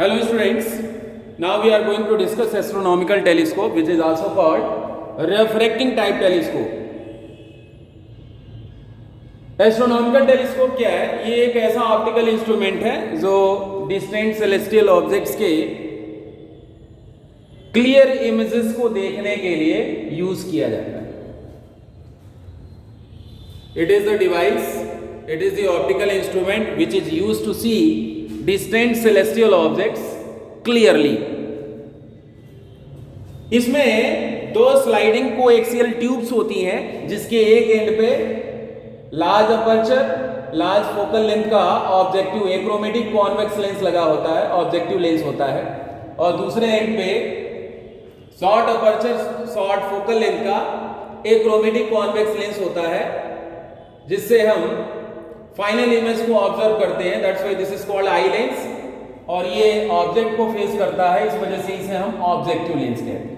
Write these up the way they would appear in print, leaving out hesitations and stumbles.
Hello students, now we are going to discuss astronomical telescope which is also called refracting type telescope. Astronomical telescope क्या है? ये एक ऐसा optical instrument है जो डिस्टेंट सेलेस्टियल ऑब्जेक्ट्स के क्लियर इमेजेस को देखने के लिए यूज किया जाता है. It is the device, it is the optical instrument which is used to see distant celestial objects clearly. इसमें दो स्लाइडिंग कोएक्सियल ट्यूब्स होती हैं जिसके एक एंड पे large aperture, large focal length का ऑब्जेक्टिव एक्रोमेटिक कॉन्वेक्स लेंस लगा होता है, ऑब्जेक्टिव लेंस होता है, और दूसरे एंड पे short aperture, short focal length का एक्रोमेटिक कॉन्वेक्स लेंस होता है जिससे हम फाइनल इमेज को ऑब्जर्व करते हैं. That's why this is called eye lens. और ये ऑब्जेक्ट को फेस करता है, इस वजह से इसे हम ऑब्जेक्टिव लेंस कहते हैं.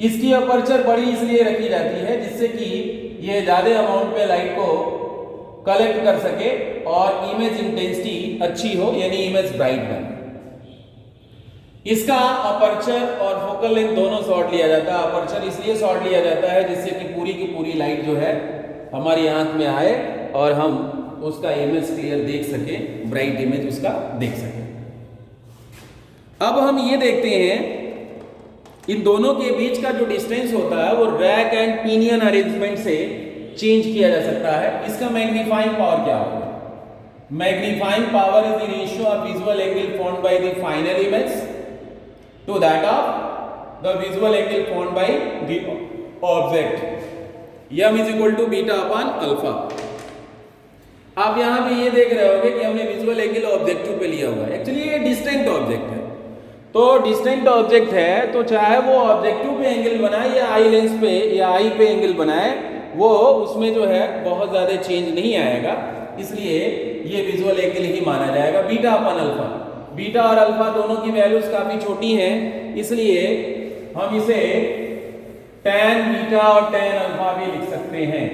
इसकी अपर्चर बड़ी इसलिए रखी जाती है जिससे कि ये ज्यादा अमाउंट में लाइट को कलेक्ट कर सके और इमेज इंटेंसिटी अच्छी हो, यानी इमेज ब्राइट बने. इसका अपर्चर और फोकल लेंथ दोनों शॉर्ट लिया जाता है. अपर्चर इसलिए शॉर्ट लिया जाता है जिससे कि पूरी की पूरी लाइट जो है हमारी आंख में आए और हम उसका इमेज क्लियर देख सके, ब्राइट इमेज उसका देख सके. अब हम ये देखते हैं इन दोनों के बीच का जो डिस्टेंस होता है वो रैक एंड पिनियन अरेंजमेंट से चेंज किया जा सकता है. इसका मैग्नीफाइंग पावर क्या होगा? Magnifying power is the ratio of visual angle formed by the final image to that of the visual angle formed by the object. m is equal to beta upon alpha. आप यहां पे ये देख रहे होंगे कि हमने विजुअल एंगल ऑब्जेक्टिव पे लिया हुआ है. एक्चुअली ये डिस्टेंट ऑब्जेक्ट है, तो डिस्टेंट ऑब्जेक्ट है तो चाहे वो ऑब्जेक्टिव पे एंगल बनाए या आई लेंस पे या आई पे एंगल बनाए, वो उसमें जो है बहुत ज्यादा चेंज नहीं आएगा. इसलिए ये विजुअल एंगल ही माना जाएगा बीटा अपॉन अल्फा. बीटा और अल्फा दोनों की वैल्यूज काफी छोटी हैं, इसलिए हम इसे tan बीटा और tan अल्फा भी लिख सकते हैं.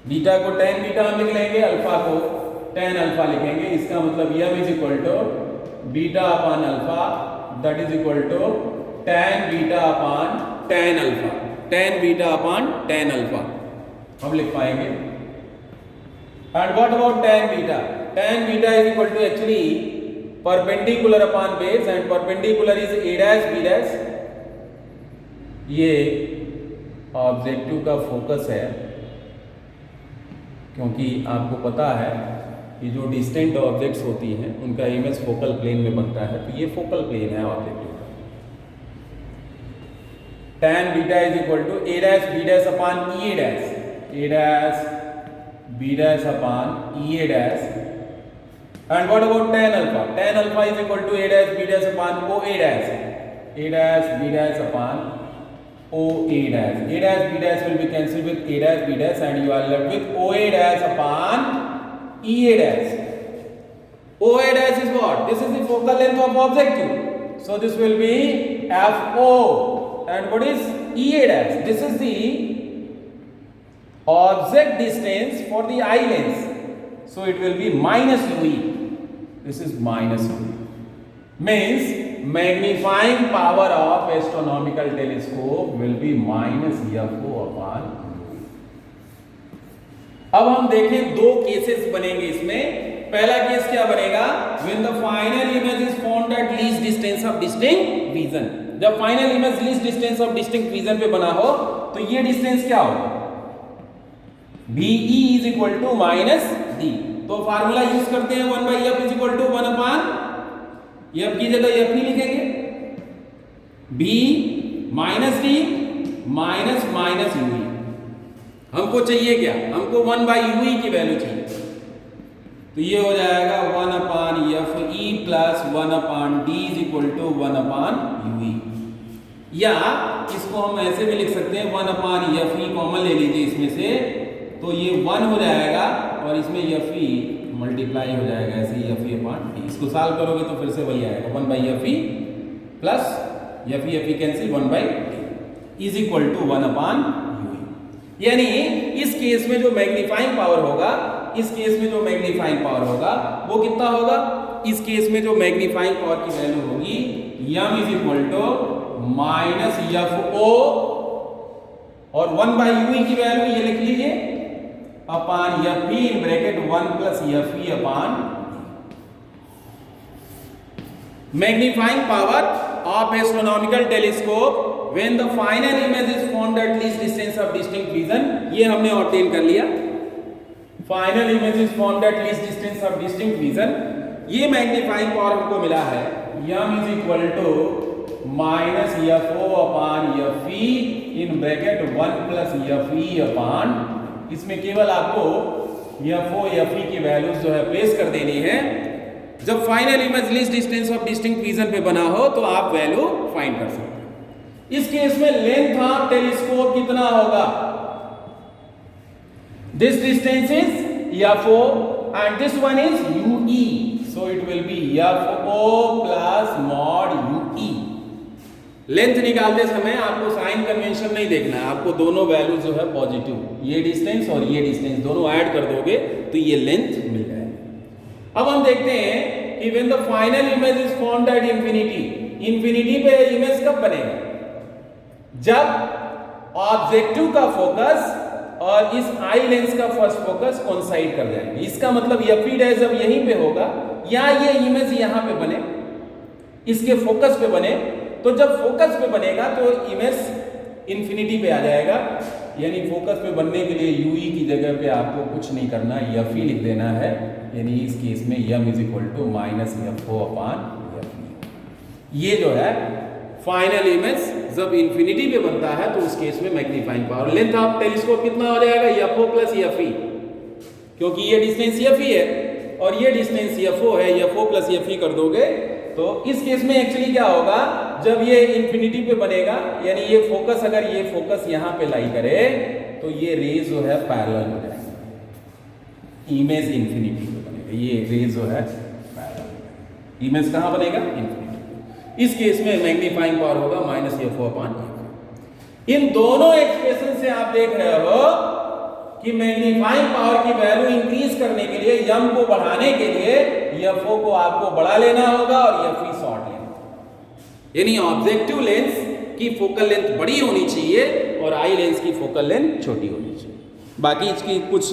बीटा को tan बीटा हम लिख लेंगे, अल्फा को tan अल्फा लिखेंगे. इसका मतलब m is equal to beta upon alpha that is equal to tan beta upon tan alpha. tan beta upon tan alpha हम लिख पाएंगे. And what about tan beta? tan beta is equal to actually perpendicular upon base and perpendicular is a dash b dash. ये objective का focus है, क्योंकि आपको पता है कि जो डिस्टेंट ऑब्जेक्ट्स होती हैं उनका इमेज फोकल प्लेन में बनता है, तो ये फोकल प्लेन है ऑब्जेक्टिव का. tan beta is equal to a dash b dash upon e dash, a dash b dash upon e dash. And what about tan alpha? tan alpha is equal to a dash b dash upon o a dash, a dash b dash upon o a dash. A dash b dash will be cancelled with a dash b dash and you are left with o a dash upon e a dash. O a dash is what? This is the focal length of objective, so this will be f o. And what is e a dash? This is the object distance for the eye lens, so it will be minus u e. This is minus u e. Means magnifying power of astronomical telescope will be minus f o upon u. अब हम देखें दो cases बनेंगे इसमें. पहला case क्या बनेगा? when the final image is formed at least distance of distinct vision. जब final image least distance of distinct vision पे बना हो तो ये डिस्टेंस क्या होगा? BE is equal to minus D. तो फार्मूला यूज करते हैं 1 by f is equal to 1 upon f की जगह f ही लिखेंगे. b minus D minus minus you. हमको चाहिए क्या? हमको 1 by u की वैल्यू चाहिए, तो ये हो जाएगा 1 upon F E plus 1 upon D is equal to 1 upon U. या इसको हम ऐसे भी लिख सकते हैं 1 अपॉन एफ ई कॉमन ले लीजिए इसमें से, तो ये 1 हो जाएगा और इसमें एफ ई मल्टीप्लाई हो जाएगा ऐसे ही एफ ई अपॉन डी. इसको सॉल्व करोगे तो फिर से वही आएगा 1 by F E plus F E cancel 1 by D is equal to 1 upon U. यानी इस केस में जो मैग्नीफाइंग पावर होगा इस केस में जो मैग्नीफाइंग पावर होगा वो कितना होगा? इस केस में जो मैग्नीफाइंग पावर की वैल्यू होगी m is equal to minus FO और 1/UE की वैल्यू ये लिख लीजिए upon FE in bracket 1 plus FE upon magnifying power of astronomical telescope when the final image is found at least distance of distinct vision. ये हमने obtain कर लिया। Final image is found at least distance of distinct vision. ये magnifying power हमको मिला है m is equal to minus FO upon FE in bracket 1 plus FE upon, इसमें केवल आपको FO FE की वैल्यूज जो है प्लेस कर देनी है। जब final image least distance of distinct vision पे बना हो तो आप वैल्यू फाइंड कर सकते हैं। इस केस में लेंथ ऑफ टेलीस्कोप कितना होगा? This distance is FO and this one is UE, so it will be FO plus mod UE। Length निकालते समय आपको साइन कन्वेंशन नहीं देखना है, आपको दोनों वैल्यू जो है पॉजिटिव, ये डिस्टेंस और ये डिस्टेंस दोनों ऐड कर दोगे तो ये लेंथ मिल जाएगी। अब हम देखते हैं कि when the final image is formed at infinity, infinity पे इमेज कब बनेगा? जब ऑब्जेक्टिव का फोकस और इस आई लेंस का फर्स्ट फोकस कोइंसाइड कर जाएंगे। इसका मतलब FE डैश जब यहीं पे होगा या ये इमेज यहां पे बने, इसके फोकस पे बने, तो जब फोकस पे बनेगा तो इमेज इंफिनिटी पे आ जाएगा। यानी फोकस पे बनने के लिए UE की जगह पे आपको कुछ नहीं करना, FE लिख देना है। यानी इस केस में m is equal to minus FO upon FE। ये जो है फाइनल इमेज जब इंफिनिटी पे बनता है तो उस केस में magnifying power, length of telescope कितना हो जाएगा? FO प्लस FE, क्योंकि ये डिस्टेंस FE है और ये डिस्टेंस FO है। FO प्लस FE कर दोगे तो इस केस में एक्चुअली क्या होगा? जब ये इंफिनिटी पे बनेगा, यानी ये फोकस, अगर ये फोकस यहाँ पे लाई करे तो ये रेज जो है पैरेलल हो जाएगा। इमेज इंफिनिटी पे बनेगा, ये रेज जो है पैरेलल। इमेज कहाँ बनेगा? इंफिनिटी। इस केस में मैग्नीफाइंग पावर होगा माइनस FO अपॉन FE। इन दोनों एक्सप्रेशन से आप देख रहे हो कि मैग्नीफाइंग पावर की वैल्यू इंक्रीज करने के लिए, m को बढ़ाने के लिए FO को आपको बड़ा लेना होगा और FE शॉर्ट लेना होगा। यानी ऑब्जेक्टिव लेंस की फोकल लेंथ बड़ी होनी चाहिए और आई लेंस की फोकल लेंथ छोटी होनी चाहिए। बाकी इसकी कुछ